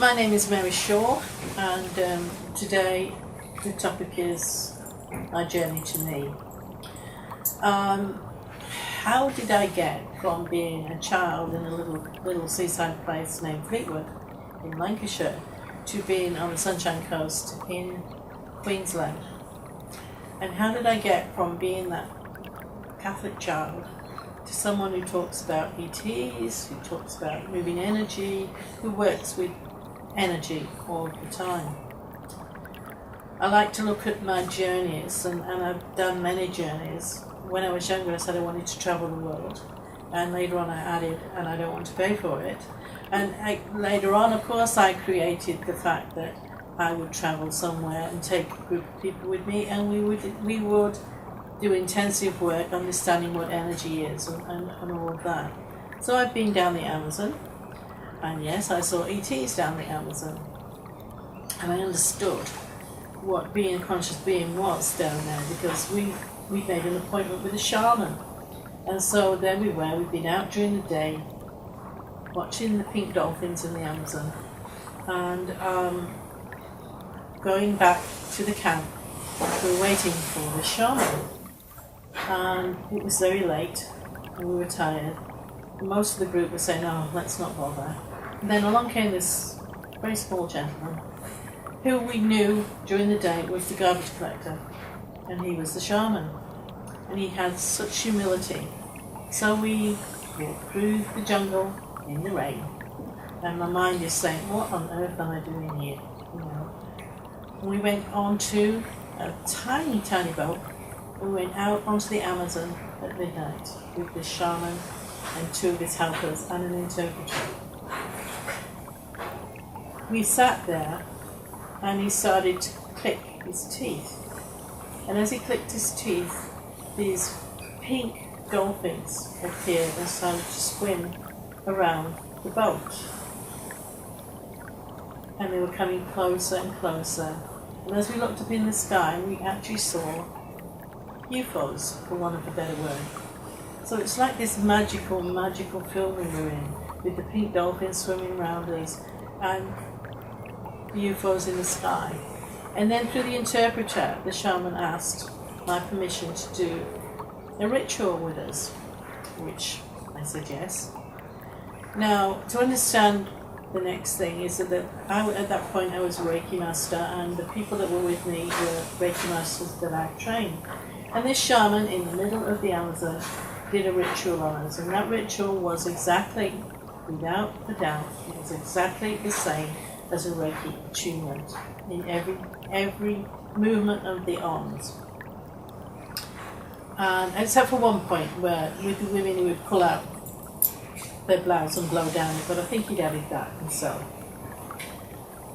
My name is Mary Shaw, and today the topic is my journey to me. How did I get from being a child in a little seaside place named Fleetwood in Lancashire to being on the Sunshine Coast in Queensland? And how did I get from being that Catholic child to someone who talks about ETs, who talks about moving energy, who works with energy all the time? I like to look at my journeys, and I've done many journeys. When I was younger, I said I wanted to travel the world, and later on I added, and I don't want to pay for it. And later on, of course, I created the fact that I would travel somewhere and take a group of people with me, and we would do intensive work understanding what energy is and all of that. So I've been down the Amazon, and yes, I saw ETs down the Amazon, and I understood what being a conscious being was down there, because we made an appointment with a shaman. And so there we were, we'd been out during the day watching the pink dolphins in the Amazon, and going back to the camp, we were waiting for the shaman. And it was very late, and we were tired. And most of the group were saying, "Oh, let's not bother." And then along came this very small gentleman, who we knew during the day was the garbage collector, and he was the shaman. And he had such humility. So we walked through the jungle in the rain, and my mind is saying, "What on earth am I doing here?" You know. And we went on to a tiny, tiny boat. We went out onto the Amazon at midnight with this shaman and two of his helpers and an interpreter. We sat there, and he started to click his teeth. And as he clicked his teeth, these pink dolphins appeared and started to swim around the boat. And they were coming closer and closer. And as we looked up in the sky, we actually saw UFOs, for want of a better word. So it's like this magical film we were in, with the pink dolphins swimming around us and UFOs in the sky. And then through the interpreter, the shaman asked my permission to do a ritual with us, which I said yes. Now, to understand the next thing is that at that point I was a Reiki master, and the people that were with me were Reiki masters that I've trained. And this shaman in the middle of the Amazon did a ritual on us, and that ritual was exactly, without a doubt, it was exactly the same as a Reiki attunement in every movement of the arms. Except for one point where with the women he would pull out their blouse and blow down it, but I think he'd added that, and so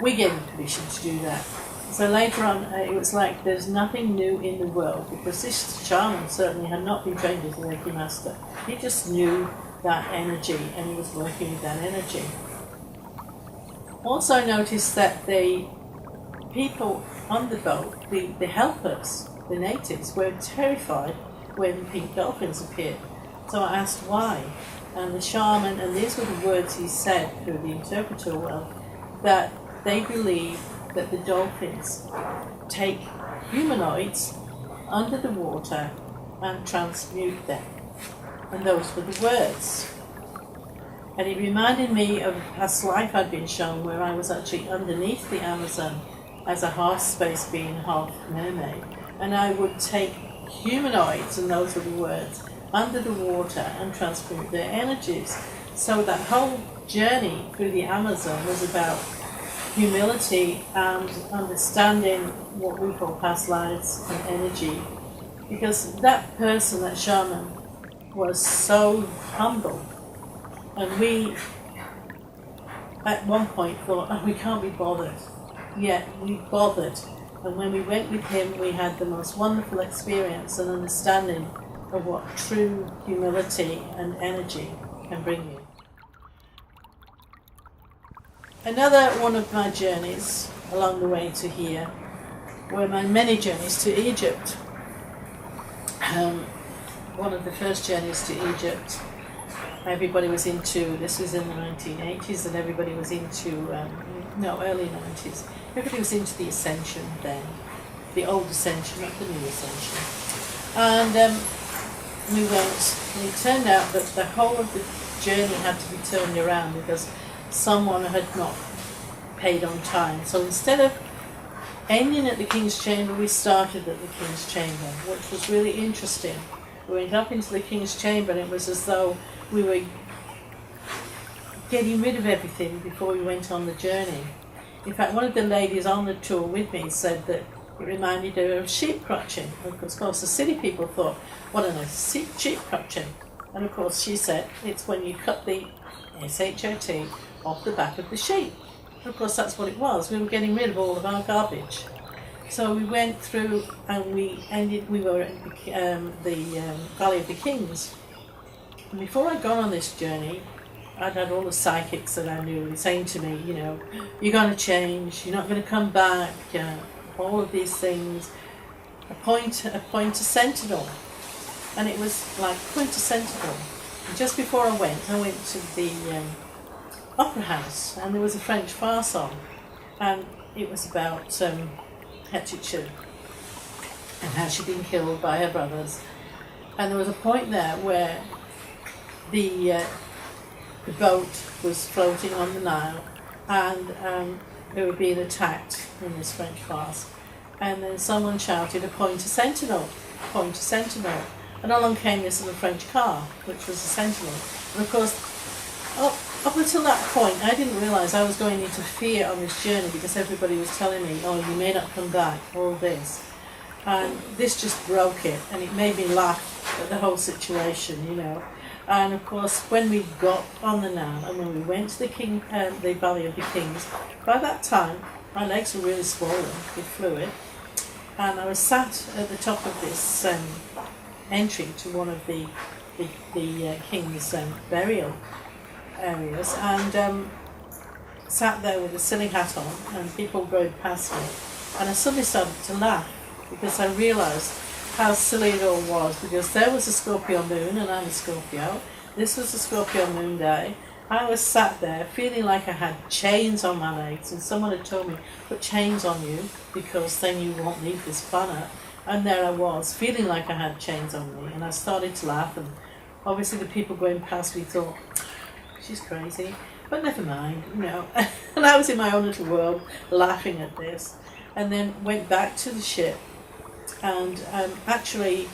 we gave him permission to do that. So later on, it was like there's nothing new in the world, because this shaman certainly had not been trained as a Reiki master. He just knew that energy, and he was working with that energy. Also noticed that the people on the boat, the helpers, the natives, were terrified when pink dolphins appeared. So I asked why, and the shaman, and these were the words he said through the interpreter, that they believe that the dolphins take humanoids under the water and transmute them. And those were the words. And it reminded me of a past life I'd been shown, where I was actually underneath the Amazon as a half space being, half mermaid. And I would take humanoids, and those were the words, under the water and transmute their energies. So that whole journey through the Amazon was about humility and understanding what we call past lives and energy. Because that person, that shaman, was so humble. And we, at one point, thought, "Oh, we can't be bothered." Yet we bothered. And when we went with him, we had the most wonderful experience and understanding of what true humility and energy can bring you. Another one of my journeys along the way to here were my many journeys to Egypt. One of the first journeys to Egypt, everybody was into, this was in the 1980s, and everybody was into, early 90s, everybody was into the Ascension then, the old Ascension, not the new Ascension. And it turned out that the whole of the journey had to be turned around because someone had not paid on time. So instead of ending at the King's Chamber, we started at the King's Chamber, which was really interesting. We went up into the King's Chamber and it was as though we were getting rid of everything before we went on the journey. In fact, one of the ladies on the tour with me said that it reminded her of sheep crutching. Of course, the city people thought, what on earth is sheep crutching? And of course, she said, it's when you cut the SHOT off the back of the sheep. And of course, that's what it was. We were getting rid of all of our garbage. So we went through and we were in the Valley of the Kings. And before I'd gone on this journey, I'd had all the psychics that I knew saying to me, you're going to change, you're not going to come back, all of these things. Appoint a sentinel. And it was like, appoint a sentinel. And just before I went to the Opera House, and there was a French farce on. And it was about Hatshepsut and how she'd been killed by her brothers. And there was a point there where the boat was floating on the Nile, and they were being attacked in this French farce. And then someone shouted, appoint a sentinel, appoint a sentinel. And along came this little French car, which was a sentinel. And of course, up until that point, I didn't realise I was going into fear on this journey because everybody was telling me, oh, you may not come back, all this. And this just broke it, and it made me laugh at the whole situation, And of course, when we got on the Nile and when we went to the Valley of the Kings, by that time my legs were really swollen with fluid, and I was sat at the top of this entry to one of the king's burial areas, and sat there with a silly hat on, and people rode past me, and I suddenly started to laugh because I realised how silly it all was, because there was a Scorpio moon and I'm a Scorpio. This was a Scorpio moon day. I was sat there feeling like I had chains on my legs, and someone had told me, put chains on you because then you won't leave this planet. And there I was, feeling like I had chains on me, and I started to laugh, and obviously the people going past me thought, she's crazy, but never mind, And I was in my own little world laughing at this, and then went back to the ship. And actually,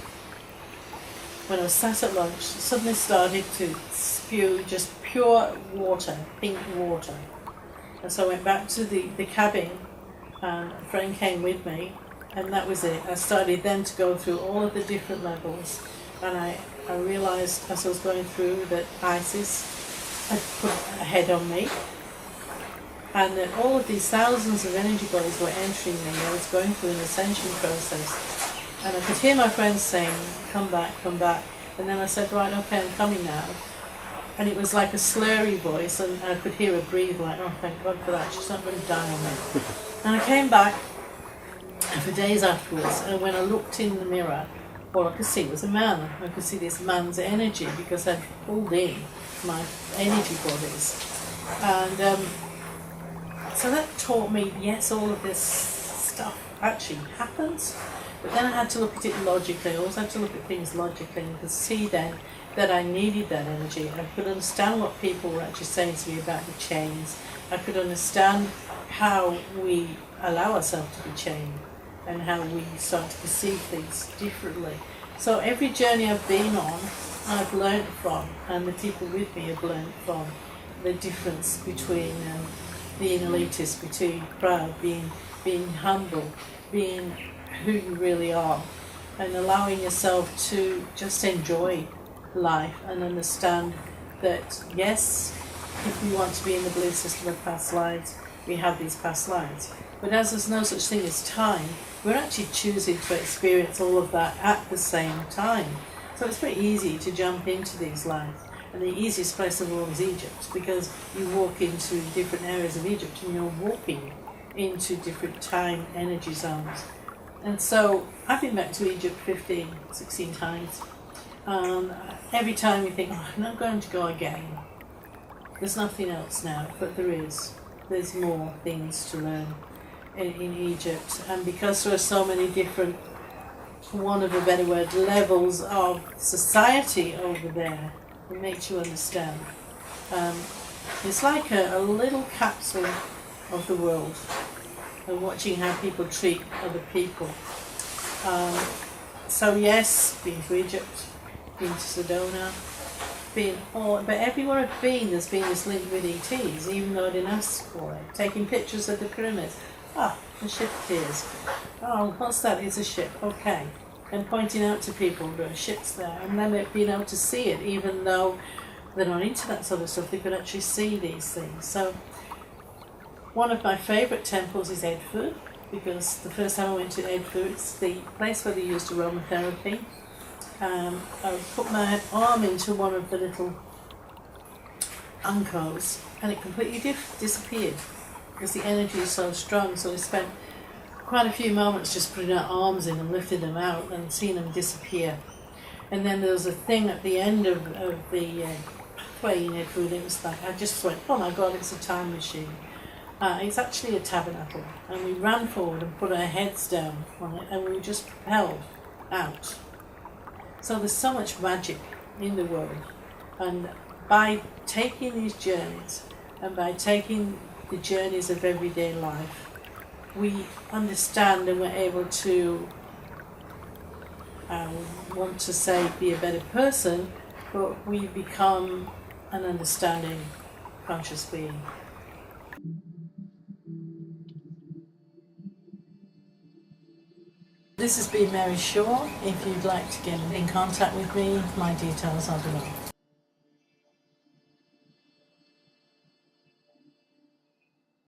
when I was sat at lunch, suddenly started to spew just pure water, pink water. And so I went back to the cabin, and a friend came with me, and that was it. I started then to go through all of the different levels, and I realised as I was going through that Isis had put a head on me, and that all of these thousands of energy bodies were entering me. I was going through an ascension process, and I could hear my friends saying, come back, come back. And then I said, right, okay, I'm coming now. And it was like a slurry voice, and I could hear her breathe like, oh, thank God for that, she's not going to die on me. And I came back for days afterwards, and when I looked in the mirror, all I could see was a man. I could see this man's energy because I'd pulled in my energy bodies. And so that taught me, yes, all of this stuff actually happens, but then I had to look at it logically. I always had to look at things logically and could see then that I needed that energy. I could understand what people were actually saying to me about the chains. I could understand how we allow ourselves to be chained and how we start to perceive things differently. So every journey I've been on, I've learned from, and the people with me have learned from, the difference between being elitist, between proud, being humble, being who you really are, and allowing yourself to just enjoy life and understand that, yes, if we want to be in the belief system of past lives, we have these past lives. But as there's no such thing as time, we're actually choosing to experience all of that at the same time. So it's very easy to jump into these lives. And the easiest place of all is Egypt, because you walk into different areas of Egypt and you're walking into different time energy zones. And so I've been back to Egypt 15, 16 times. And every time you think, oh, I'm not going to go again. There's nothing else now, but there is. There's more things to learn in Egypt. And because there are so many different, for want of a better word, levels of society over there, it makes you understand. It's like a little capsule of the world, and watching how people treat other people. So yes, been to Egypt, been to Sedona, but everywhere I've been, there's been this link with ETs, even though I didn't ask for it. Taking pictures of the pyramids. Ah, the ship appears. Oh, what's that? It's a ship. Okay. And pointing out to people there are ships there, and then being able to see it, even though they're not into that sort of stuff, they could actually see these things. So one of my favourite temples is Edfu, because the first time I went to Edfu, it's the place where they used aromatherapy. I put my arm into one of the little uncos, and it completely disappeared because the energy is so strong. So I spent quite a few moments just putting our arms in and lifting them out and seeing them disappear. And then there was a thing at the end of the pathway in Edfu, it was like, I just went, oh my God, it's a time machine. It's actually a tabernacle, and we ran forward and put our heads down on it, and we were just propelled out. So there's so much magic in the world, and by taking these journeys, and by taking the journeys of everyday life, we understand and we're able to, want to say, be a better person, but we become an understanding, conscious being. This has been Mary Shaw. If you'd like to get in contact with me, my details are below.